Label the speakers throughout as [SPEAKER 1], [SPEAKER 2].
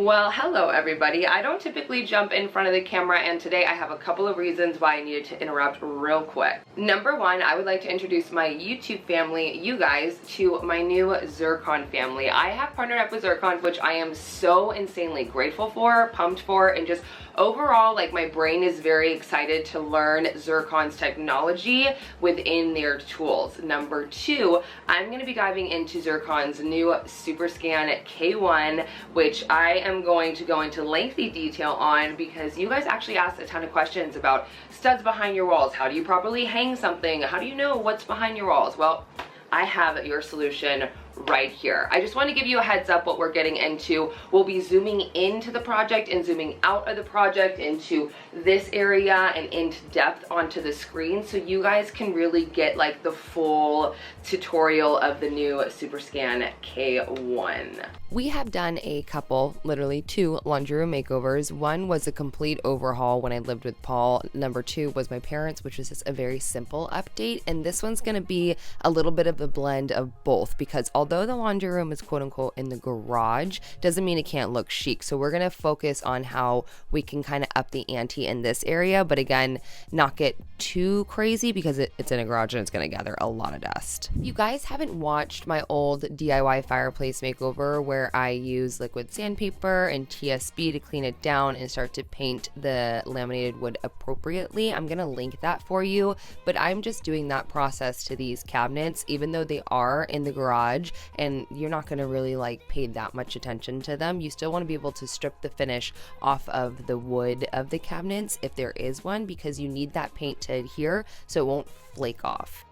[SPEAKER 1] Well, hello everybody. I don't typically jump in front of the camera, and today I have a couple of reasons why I needed to interrupt real quick. Number one, I would like to introduce my YouTube family, you guys, to my new Zircon family. I have partnered up with Zircon, which I am so insanely grateful for, pumped for, and just overall, like, my brain is very excited to learn Zircon's technology within their tools. Number two, I'm going to be diving into Zircon's new SuperScan K1, which I am going to go into lengthy detail on because you guys actually asked a ton of questions about studs behind your walls. How do you properly hang something? How do you know what's behind your walls? Well, I have your solution right here. I just want to give you a heads up what we're getting into. We'll be zooming into the project and zooming out of the project into this area and into depth onto the screen, so you guys can really get like the full tutorial of the new SuperScan K1. We have done a couple, literally 2 laundry room makeovers. One was a complete overhaul when I lived with Paul. Number 2 was my parents, which was just a very simple update. And this one's going to be a little bit of a blend of both, because although the laundry room is quote unquote in the garage, doesn't mean it can't look chic. So we're going to focus on how we can kind of up the ante in this area, but again, not get too crazy because it's in a garage and it's going to gather a lot of dust. You guys haven't watched my old DIY fireplace makeover where I use liquid sandpaper and TSB to clean it down and start to paint the laminated wood appropriately. I'm gonna link that for you, but I'm just doing that process to these cabinets, even though they are in the garage and you're not gonna really like pay that much attention to them. You still want to be able to strip the finish off of the wood of the cabinets if there is one, because you need that paint to adhere so it won't flake off.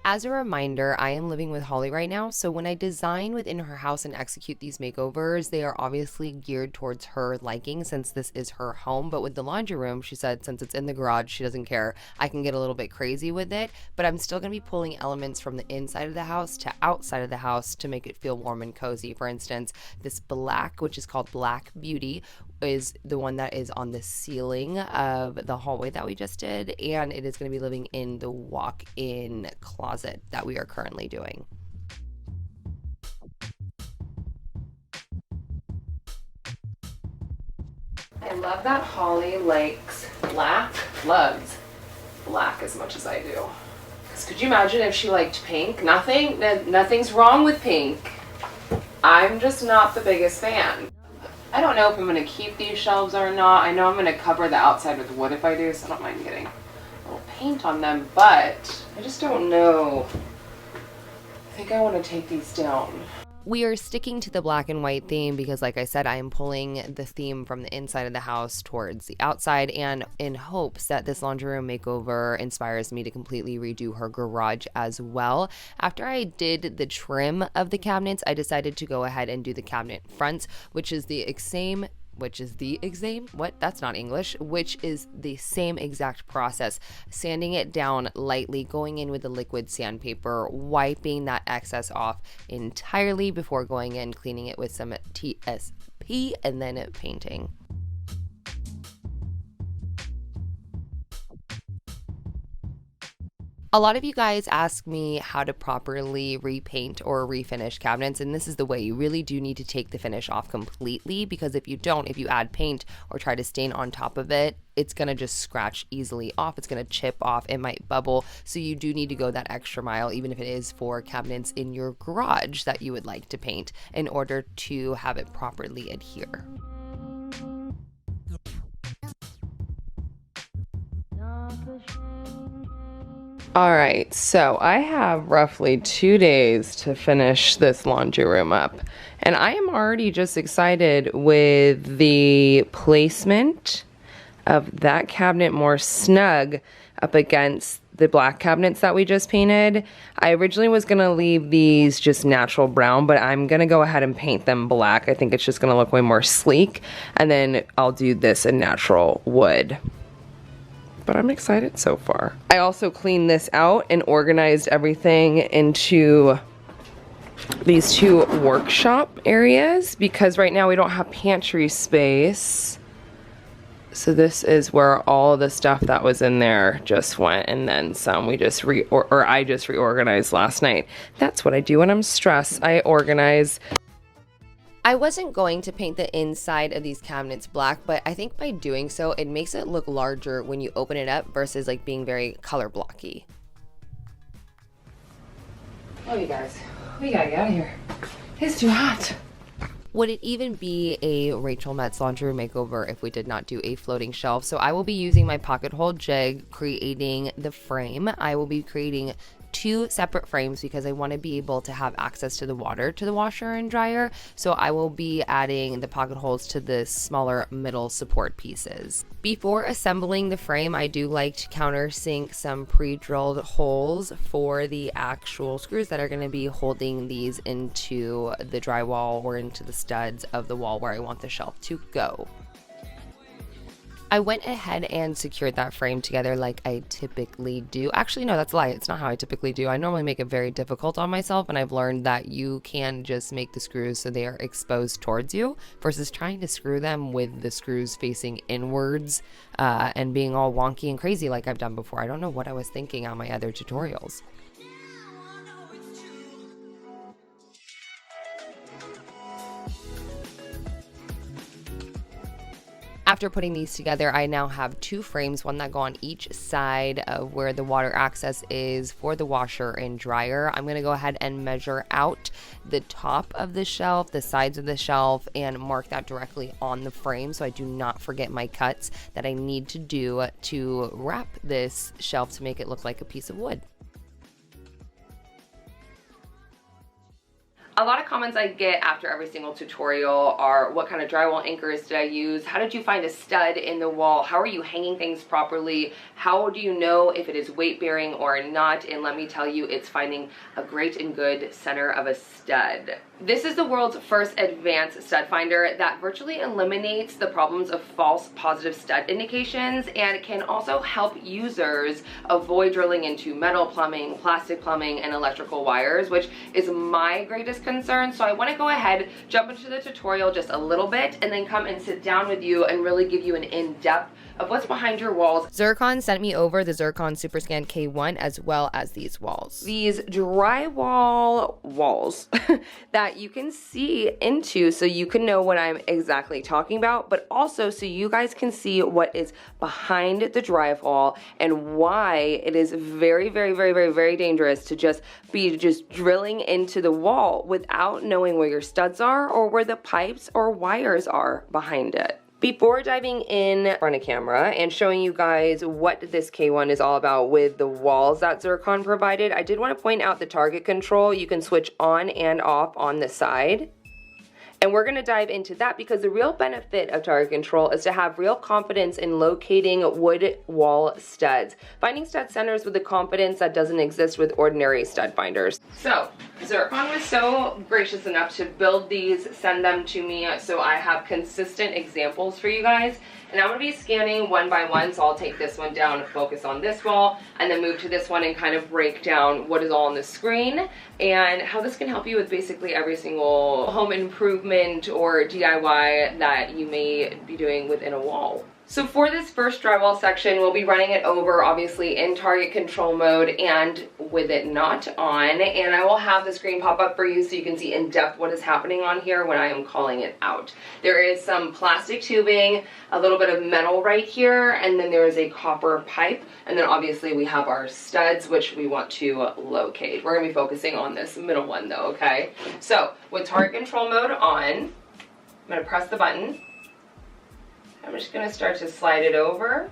[SPEAKER 1] As a reminder, I am living with Holly right now, so when I design within her house and execute these makeovers, they are obviously geared towards her liking since this is her home. But with the laundry room, she said since it's in the garage, she doesn't care. I can get a little bit crazy with it, but I'm still going to be pulling elements from the inside of the house to outside of the house to make it feel warm and cozy. For instance, this black, which is called Black Beauty, is the one that is on the ceiling of the hallway that we just did, and it is going to be living in the walk-in closet that we are currently doing. I love that Holly likes black, loves black as much as I do. Because could you imagine if she liked pink? Nothing's wrong with pink. I'm just not the biggest fan. I don't know if I'm going to keep these shelves or not. I know I'm going to cover the outside with wood if I do, so I don't mind getting a little paint on them, but I just don't know. I think I want to take these down. We are sticking to the black and white theme because, like I said, I am pulling the theme from the inside of the house towards the outside, and in hopes that this laundry room makeover inspires me to completely redo her garage as well. After I did the trim of the cabinets, I decided to go ahead and do the cabinet fronts, which is the same exact process. Sanding it down lightly, going in with the liquid sandpaper, wiping that excess off entirely before going in, cleaning it with some TSP, and then painting. A lot of you guys ask me how to properly repaint or refinish cabinets, and this is the way. You really do need to take the finish off completely, because if you don't, if you add paint or try to stain on top of it, it's going to just scratch easily off. It's going to chip off. It might bubble. So you do need to go that extra mile, even if it is for cabinets in your garage that you would like to paint, in order to have it properly adhere. All right, so I have roughly 2 days to finish this laundry room up, and I am already just excited with the placement of that cabinet more snug up against the black cabinets that we just painted. I originally was gonna leave these just natural brown, but I'm gonna go ahead and paint them black. I think it's just gonna look way more sleek, and then I'll do this in natural wood. But I'm excited so far. I also cleaned this out and organized everything into these 2 workshop areas because right now we don't have pantry space. So this is where all the stuff that was in there just went, and then some. I just reorganized last night. That's what I do when I'm stressed. I organize. I wasn't going to paint the inside of these cabinets black, but I think by doing so, it makes it look larger when you open it up versus like being very color blocky. Oh, you guys, we gotta get out of here. It's too hot. Would it even be a Rachel Metz laundry room makeover if we did not do a floating shelf? So I will be using my pocket hole jig creating the frame. I will be creating 2 separate frames because I want to be able to have access to the water to the washer and dryer. So I will be adding the pocket holes to the smaller middle support pieces. Before assembling the frame, I do like to countersink some pre-drilled holes for the actual screws that are going to be holding these into the drywall or into the studs of the wall where I want the shelf to go. I went ahead and secured that frame together like I typically do. Actually, no, that's a lie. It's not how I typically do. I normally make it very difficult on myself, and I've learned that you can just make the screws so they are exposed towards you versus trying to screw them with the screws facing inwards and being all wonky and crazy like I've done before. I don't know what I was thinking on my other tutorials. After putting these together, I now have 2 frames, one that go on each side of where the water access is for the washer and dryer. I'm going to go ahead and measure out the top of the shelf, the sides of the shelf, and mark that directly on the frame so I do not forget my cuts that I need to do to wrap this shelf to make it look like a piece of wood. A lot of comments I get after every single tutorial are, what kind of drywall anchors did I use? How did you find a stud in the wall? How are you hanging things properly? How do you know if it is weight bearing or not? And let me tell you, it's finding a great and good center of a stud. This is the world's first advanced stud finder that virtually eliminates the problems of false positive stud indications and can also help users avoid drilling into metal plumbing, plastic plumbing, and electrical wires, which is my greatest concern. So I want to go ahead, jump into the tutorial just a little bit, and then come and sit down with you and really give you an in-depth of what's behind your walls. Zircon sent me over the Zircon SuperScan K1 as well as these walls. These drywall walls that you can see into so you can know what I'm exactly talking about, but also so you guys can see what is behind the drywall and why it is very, very, very, very, very dangerous to just be drilling into the wall without knowing where your studs are or where the pipes or wires are behind it. Before diving in front of camera and showing you guys what this K1 is all about with the walls that Zircon provided, I did want to point out the target control. You can switch on and off on the side. And we're going to dive into that because the real benefit of target control is to have real confidence in locating wood wall studs. Finding stud centers with the confidence that doesn't exist with ordinary stud finders. So, Zircon was so gracious enough to build these, send them to me, so I have consistent examples for you guys. And I'm going to be scanning one by one, so I'll take this one down, focus on this wall, and then move to this one and kind of break down what is all on the screen and how this can help you with basically every single home improvement or DIY that you may be doing within a wall. So for this first drywall section, we'll be running it over obviously in target control mode and with it not on, and I will have the screen pop up for you so you can see in depth what is happening on here when I am calling it out. There is some plastic tubing, a little bit of metal right here, and then there is a copper pipe, and then obviously we have our studs which we want to locate. We're going to be focusing on this middle one though, okay? So with target control mode on, I'm going to press the button. I'm just going to start to slide it over.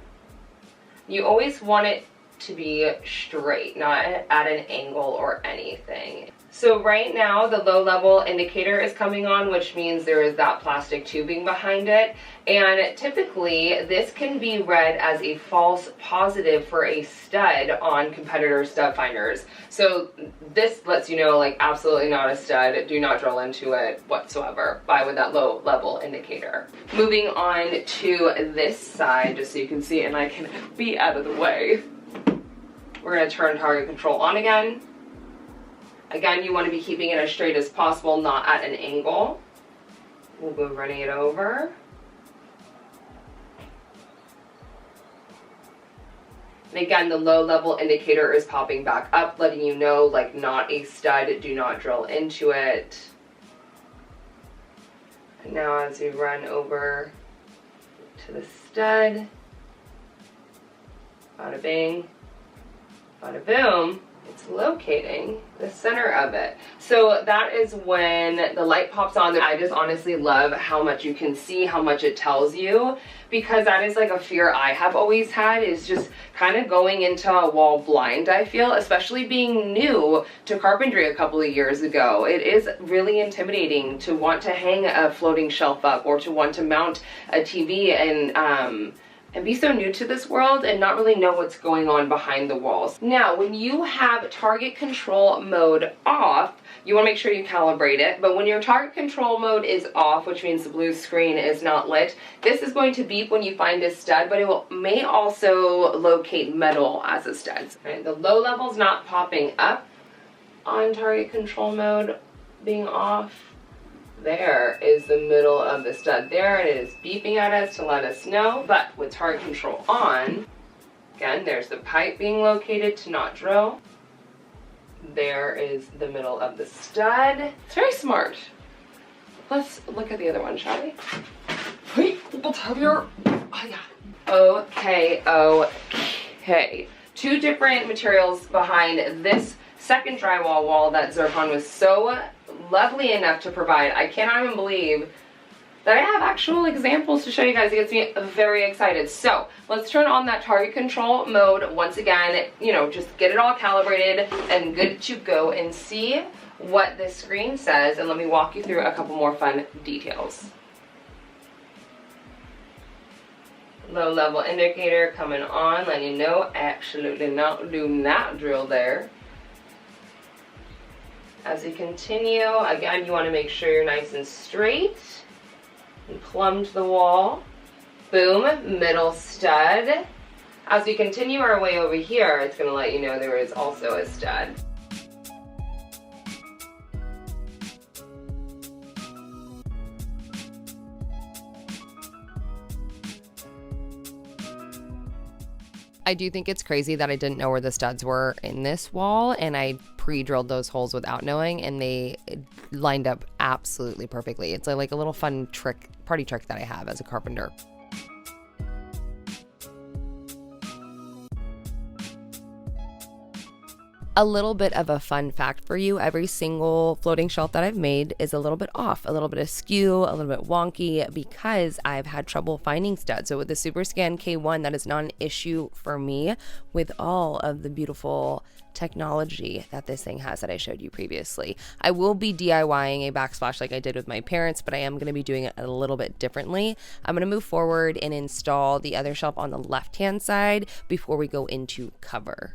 [SPEAKER 1] You always want it to be straight, not at an angle or anything. So right now the low level indicator is coming on, which means there is that plastic tubing behind it. And typically this can be read as a false positive for a stud on competitor stud finders. So this lets you know, like, absolutely not a stud, do not drill into it whatsoever. Buy with that low level indicator. Moving on to this side, just so you can see and I can be out of the way. We're going to turn target control on again. Again, you want to be keeping it as straight as possible, not at an angle. We'll be running it over. And again, the low level indicator is popping back up, letting you know, like, not a stud, do not drill into it. Now as we run over to the stud, bada bing, bada boom, it's locating the center of it. So that is when the light pops on. I just honestly love how much you can see, how much it tells you, because that is like a fear I have always had, is just kind of going into a wall blind, I feel, especially being new to carpentry a couple of years ago. It is really intimidating to want to hang a floating shelf up or to want to mount a TV and be so new to this world and not really know what's going on behind the walls. Now, when you have target control mode off, you want to make sure you calibrate it, but when your target control mode is off, which means the blue screen is not lit, this is going to beep when you find a stud, but it may also locate metal as a stud. Right? The low level's not popping up on target control mode being off. There is the middle of the stud there, and it is beeping at us to let us know. But with target control on, again, there's the pipe being located to not drill. There is the middle of the stud. It's very smart. Let's look at the other one, shall we? Okay. Two different materials behind this second drywall wall that Zircon was so lovely enough to provide. I cannot even believe that I have actual examples to show you guys. It gets me very excited. So let's turn on that target control mode once again, you know, just get it all calibrated and good to go and see what this screen says, and let me walk you through a couple more fun details. Low level indicator coming on, letting you know absolutely not, do not drill there. As we continue, again, you want to make sure you're nice and straight and plumb to the wall. Boom, middle stud. As we continue our way over here, it's going to let you know there is also a stud. I do think it's crazy that I didn't know where the studs were in this wall, and I pre-drilled those holes without knowing, and they lined up absolutely perfectly. It's like a little fun trick, party trick that I have as a carpenter. A little bit of a fun fact for you: every single floating shelf that I've made is a little bit off, a little bit askew, a little bit wonky, because I've had trouble finding studs. So with the SuperScan K1, that is not an issue for me with all of the beautiful technology that this thing has that I showed you previously. I will be DIYing a backsplash like I did with my parents, but I am going to be doing it a little bit differently. I'm going to move forward and install the other shelf on the left-hand side before we go into cover.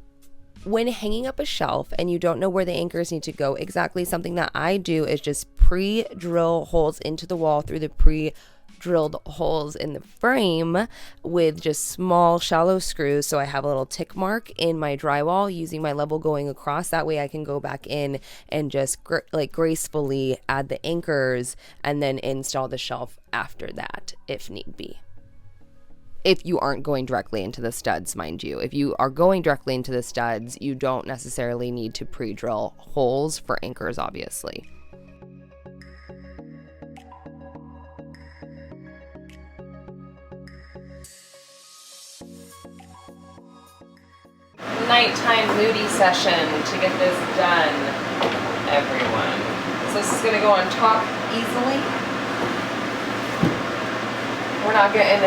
[SPEAKER 1] When hanging up a shelf and you don't know where the anchors need to go exactly, something that I do is just pre-drill holes into the wall through the pre-drilled holes in the frame with just small shallow screws, so I have a little tick mark in my drywall using my level going across. That way I can go back in and just gracefully add the anchors and then install the shelf after that if need be. If you aren't going directly into the studs, mind you. If you are going directly into the studs, you don't necessarily need to pre-drill holes for anchors, obviously. Nighttime moody session to get this done, everyone. So this is going to go on top easily. We're not getting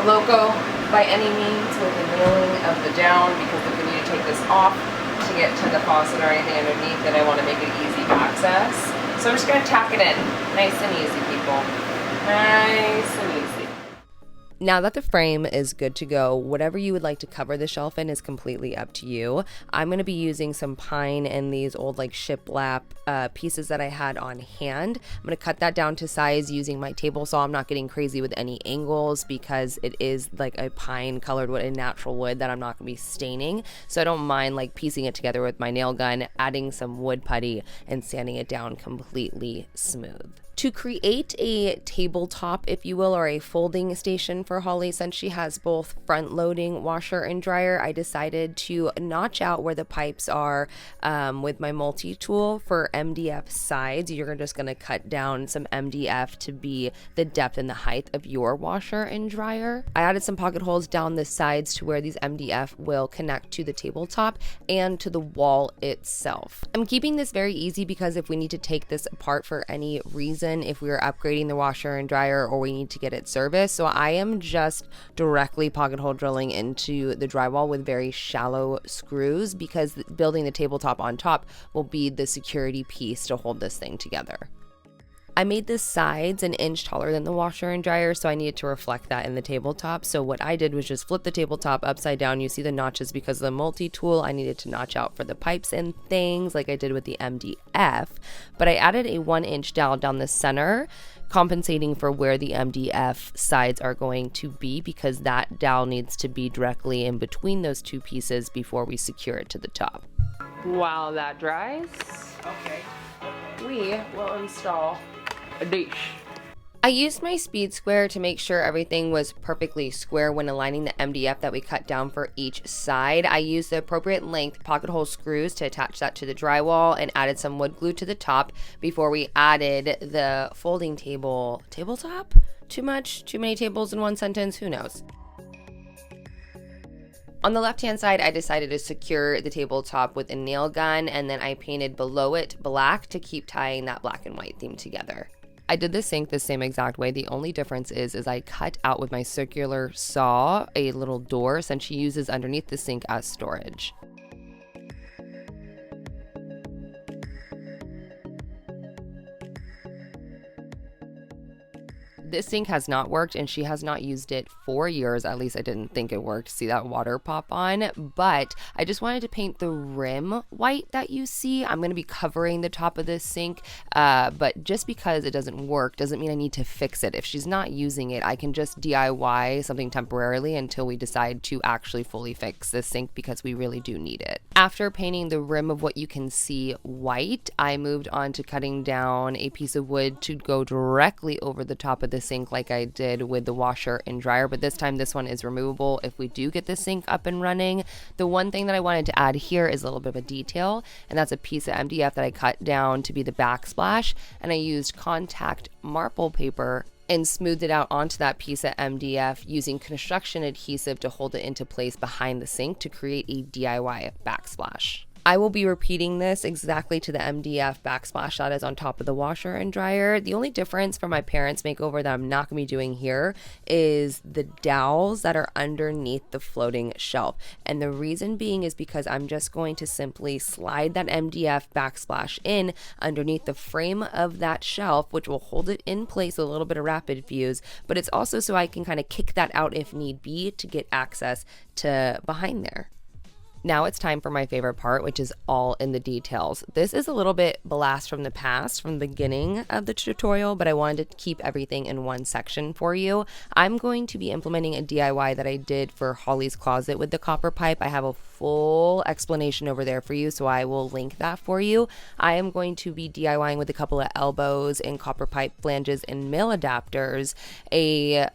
[SPEAKER 1] loco by any means with the nailing of the down, because if we need to take this off to get to the faucet or anything underneath, then I want to make it easy access. So I'm just going to tack it in. Nice and easy, people. Nice and easy. Now that the frame is good to go, whatever you would like to cover the shelf in is completely up to you. I'm going to be using some pine and these old like shiplap pieces that I had on hand. I'm going to cut that down to size using my table saw. I'm not getting crazy with any angles because it is like a pine colored wood, a natural wood that I'm not going to be staining. So I don't mind like piecing it together with my nail gun, adding some wood putty and sanding it down completely smooth. To create a tabletop, if you will, or a folding station for Holly, since she has both front-loading washer and dryer, I decided to notch out where the pipes are with my multi-tool for MDF sides. You're just going to cut down some MDF to be the depth and the height of your washer and dryer. I added some pocket holes down the sides to where these MDF will connect to the tabletop and to the wall itself. I'm keeping this very easy because if we need to take this apart for any reason, if we are upgrading the washer and dryer or we need to get it serviced. So I am just directly pocket hole drilling into the drywall with very shallow screws because building the tabletop on top will be the security piece to hold this thing together. I made the sides an inch taller than the washer and dryer, so I needed to reflect that in the tabletop. So what I did was just flip the tabletop upside down. You see the notches because of the multi-tool. I needed to notch out for the pipes and things like I did with the MDF, but I added a 1-inch dowel down the center, compensating for where the MDF sides are going to be because that dowel needs to be directly in between those two pieces before we secure it to the top. While that dries, we will install a dish. I used my speed square to make sure everything was perfectly square when aligning the MDF that we cut down for each side. I used the appropriate length pocket hole screws to attach that to the drywall and added some wood glue to the top before we added the folding tabletop? Too much? Too many tables in one sentence? Who knows? On the left-hand side, I decided to secure the tabletop with a nail gun, and then I painted below it black to keep tying that black and white theme together. I did the sink the same exact way. The only difference is I cut out with my circular saw a little door since she uses underneath the sink as storage. This sink has not worked and she has not used it for years. At least I didn't think it worked. See that water pop on? But I just wanted to paint the rim white that you see. I'm going to be covering the top of this sink, but just because it doesn't work doesn't mean I need to fix it. If she's not using it, I can just DIY something temporarily until we decide to actually fully fix this sink because we really do need it. After painting the rim of what you can see white, I moved on to cutting down a piece of wood to go directly over the top of the sink like I did with the washer and dryer, but this time this one is removable if we do get the sink up and running. The one thing that I wanted to add here is a little bit of a detail, and that's a piece of MDF that I cut down to be the backsplash, and I used contact marble paper and smoothed it out onto that piece of MDF using construction adhesive to hold it into place behind the sink to create a DIY backsplash. I will be repeating this exactly to the MDF backsplash that is on top of the washer and dryer. The only difference from my parents' makeover that I'm not going to be doing here is the dowels that are underneath the floating shelf. And the reason being is because I'm just going to simply slide that MDF backsplash in underneath the frame of that shelf, which will hold it in place with a little bit of rapid fuse, but it's also so I can kind of kick that out if need be to get access to behind there. Now it's time for my favorite part, which is all in the details. This is a little bit blast from the past from the beginning of the tutorial, but I wanted to keep everything in one section for you. I'm going to be implementing a DIY that I did for Holly's closet with the copper pipe. I have a full explanation over there for you, so I will link that for you. I am going to be DIYing with a couple of elbows and copper pipe flanges and male adapters, a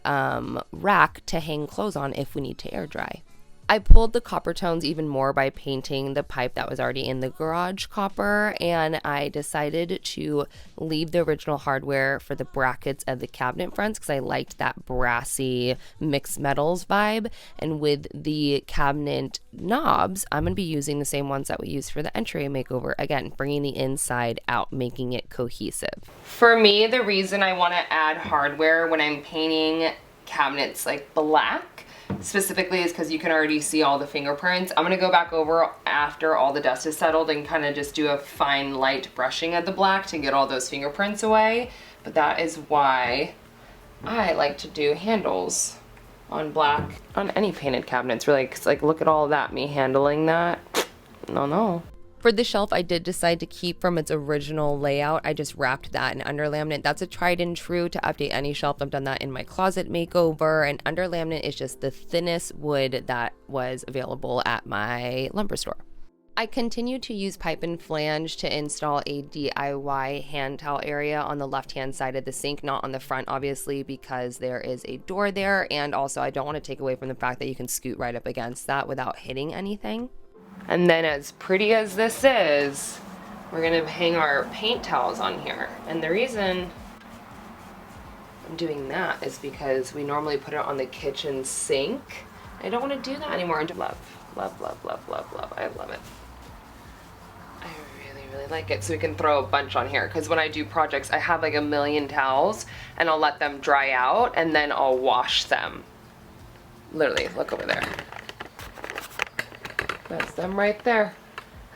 [SPEAKER 1] rack to hang clothes on if we need to air dry. I pulled the copper tones even more by painting the pipe that was already in the garage copper, and I decided to leave the original hardware for the brackets of the cabinet fronts because I liked that brassy mixed metals vibe. And with the cabinet knobs, I'm going to be using the same ones that we used for the entry makeover. Again, bringing the inside out, making it cohesive. For me, the reason I want to add hardware when I'm painting cabinets like black specifically is because you can already see all the fingerprints. I'm going to go back over after all the dust is settled and kind of just do a fine light brushing of the black to get all those fingerprints away. But that is why I like to do handles on black on any painted cabinets, really, because like look at all of that, me handling that. No. For the shelf, I did decide to keep from its original layout. I just wrapped that in under laminate. That's a tried and true to update any shelf. I've done that in my closet makeover, and under laminate is just the thinnest wood that was available at my lumber store. I continue to use pipe and flange to install a DIY hand towel area on the left-hand side of the sink, not on the front, obviously, because there is a door there, and also I don't want to take away from the fact that you can scoot right up against that without hitting anything. And then, as pretty as this is, we're gonna hang our paint towels on here. And the reason I'm doing that is because we normally put it on the kitchen sink. I don't want to do that anymore. Love, love, love, love, love, love. I love it. I really like it. So we can throw a bunch on here, because when I do projects I have like a million towels and I'll let them dry out and then I'll wash them. Literally, look over there. That's them right there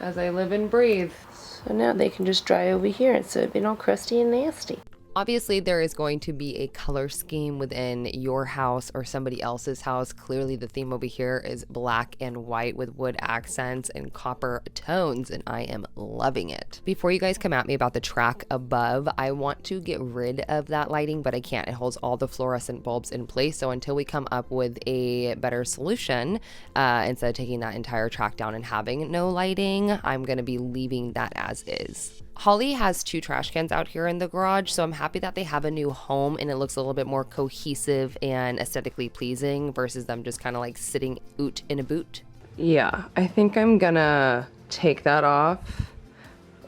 [SPEAKER 1] as I live and breathe. So now they can just dry over here instead of being all crusty and nasty. Obviously, there is going to be a color scheme within your house or somebody else's house. Clearly, the theme over here is black and white with wood accents and copper tones, and I am loving it. Before you guys come at me about the track above, I want to get rid of that lighting, but I can't. It holds all the fluorescent bulbs in place, so until we come up with a better solution, instead of taking that entire track down and having no lighting, I'm going to be leaving that as is. Holly has 2 trash cans out here in the garage, so I'm happy that they have a new home and it looks a little bit more cohesive and aesthetically pleasing versus them just kind of like sitting out in a boot. Yeah, I think I'm gonna take that off.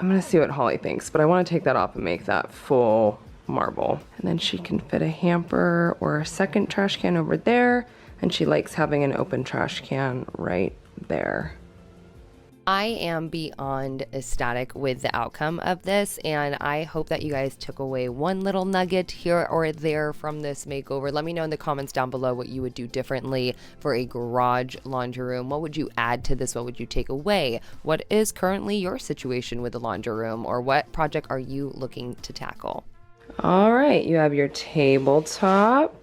[SPEAKER 1] I'm gonna see what Holly thinks, but I want to take that off and make that full marble. And then she can fit a hamper or a second trash can over there, and she likes having an open trash can right there. I am beyond ecstatic with the outcome of this, and I hope that you guys took away one little nugget here or there from this makeover. Let me know in the comments down below what you would do differently for a garage laundry room. What would you add to this? What would you take away? What is currently your situation with the laundry room, or what project are you looking to tackle? All right, you have your tabletop,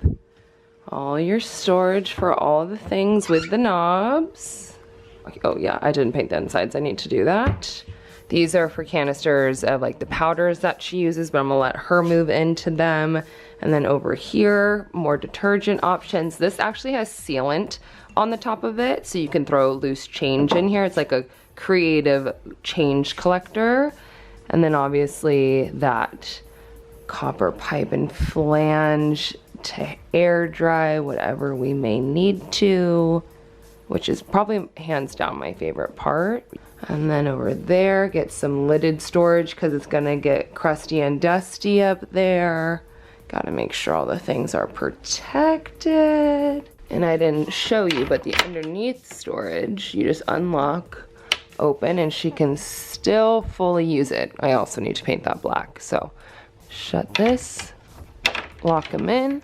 [SPEAKER 1] all your storage for all the things with the knobs. Oh yeah, I didn't paint the insides. I need to do that. These are for canisters of like the powders that she uses, but I'm gonna let her move into them. And then over here, more detergent options. This actually has sealant on the top of it, so you can throw loose change in here. It's like a creative change collector. And then obviously that copper pipe and flange to air dry whatever we may need to, which is probably hands down my favorite part. And then over there, get some lidded storage because it's gonna get crusty and dusty up there. Gotta make sure all the things are protected. And I didn't show you, but the underneath storage, you just unlock, open, and she can still fully use it. I also need to paint that black. So shut this, lock them in.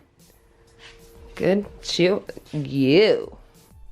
[SPEAKER 1] Good, you.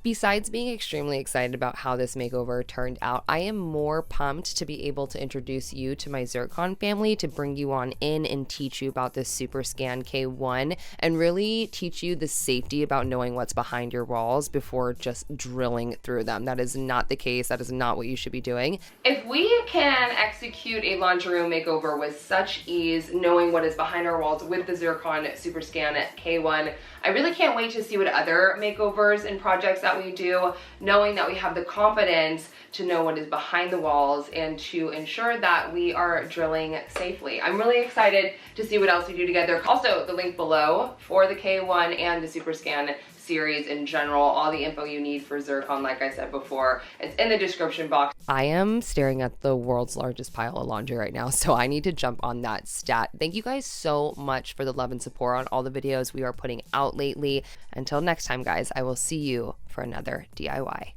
[SPEAKER 1] Besides being extremely excited about how this makeover turned out, I am more pumped to be able to introduce you to my Zircon family, to bring you on in and teach you about this SuperScan K1 and really teach you the safety about knowing what's behind your walls before just drilling through them. That is not the case. That is not what you should be doing. If we can execute a laundry room makeover with such ease, knowing what is behind our walls with the Zircon SuperScan K1, I really can't wait to see what other makeovers and projects that we do, knowing that we have the confidence to know what is behind the walls and to ensure that we are drilling safely. I'm really excited to see what else we do together. Also, the link below for the K1 and the SuperScan series in general, all the info you need for Zircon, like I said before, it's in the description box. I am staring at the world's largest pile of laundry right now, so I need to jump on that stat. Thank you guys so much for the love and support on all the videos we are putting out lately. Until next time, guys, I will see you for another DIY.